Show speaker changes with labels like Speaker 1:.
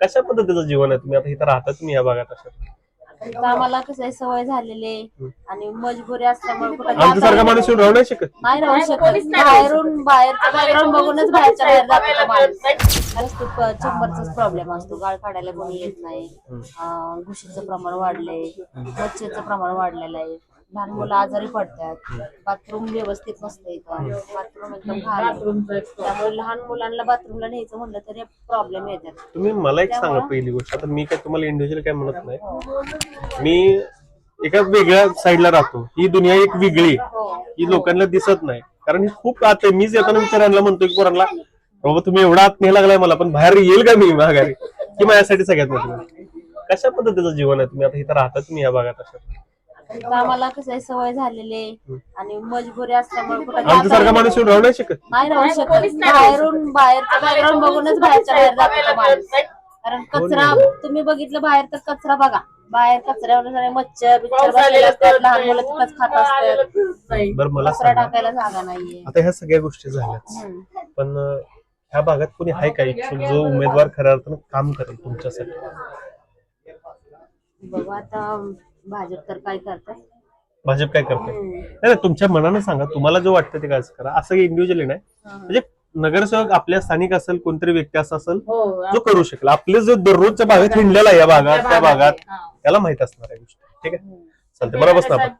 Speaker 1: कशा पद्धतीचं जीवन आहे? तुम्ही आता इथं राहता तुम्ही या भागात अशा
Speaker 2: आम्हाला कसं सवय झालेली आहे आणि मजबुरी असल्यामुळे कुठं
Speaker 1: आमच्यासारखा माणूस येऊन राहू नाही शकत.
Speaker 2: नाही राहू शकत. बाहेरचं बॅकग्राऊंड बघूनच बाहेरच्या बाहेर जातो माणूस. चंबरचाच प्रॉब्लेम असतो. गाळ काढायला कोणी येत नाही. घुशीचं प्रमाण वाढलंय, मच्छरचं प्रमाण वाढलेलं आहे. लहान मुलं आजारी पडतात. बाथरूम व्यवस्थित नसतं इथं. बाथरूम एकदम घाण आहे. त्यामुळे लहान मुलांना बाथरूमला न्यायचं म्हणलं तरी प्रॉब्लेम येतात.
Speaker 1: तुम्ही मला एक सांगा पहिली गोष्ट, आता मी काय तुम्हाला इंडिव्हिज्युअल काय म्हणत नाही, मी एका वेगळ्या साईडला राहतो. ही दुनिया एक वेगळी, ही लोकांना दिसत नाही. कारण ही खूप आत आहे. मीच येताना विचारायला म्हणतोय की पोरांना, बाबा तुम्ही एवढा आत नाही लागलाय मला, पण बाहेर येईल का मी माघारी, की माझ्यासाठी सगळ्यात मोठी. कशा पद्धतीचं जीवन आहे? तुम्ही आता इथं राहता तुम्ही या भागात अशा
Speaker 2: आम्हाला कसं सवय झालेली आहे आणि मजबुरी असल्यामुळे कुठं
Speaker 1: आमच्यासारखा माणूस येऊन राहू नाही शकत.
Speaker 2: नाही राहू शकत. बाहेरचं बॅकग्राऊंड बघूनच बाहेरच्या बाहेर जातो माणूस. कारण कचरा तुम्ही बघितलं बाहेर तर कचरा बघा. बाहेर कचऱ्यावर मच्छर बिच्छर बसलेले असतात. लहान मुलं तिथंच खात असतात.
Speaker 1: बरं मला
Speaker 2: कचरा टाकायला जागा नाहीये.
Speaker 1: आता ह्या सगळ्या गोष्टी झाल्याच, पण ह्या भागात कोणी आहे का इच्छुक जो उमेदवार खऱ्या अर्थानं काम करेल तुमच्यासाठी?
Speaker 2: बघू आता भाजप तर काय करतात.
Speaker 1: भाजप काय करते? नाही तुमच्या मनानं सांगा, तुम्हाला जो वाटतं ते काय करा. असं इंडिव्हिज्युअली नाही, म्हणजे नगरसेवक आपल्या स्थानिक असेल, कोणतरी व्यक्ती असा असेल जो करू शकेल. आपले जो दररोजच्या भागात हिंडलेला या भागात त्या भागात त्याला माहित असणार आहे गोष्टी. ठीक आहे, चालते. बरोबर ना आपण.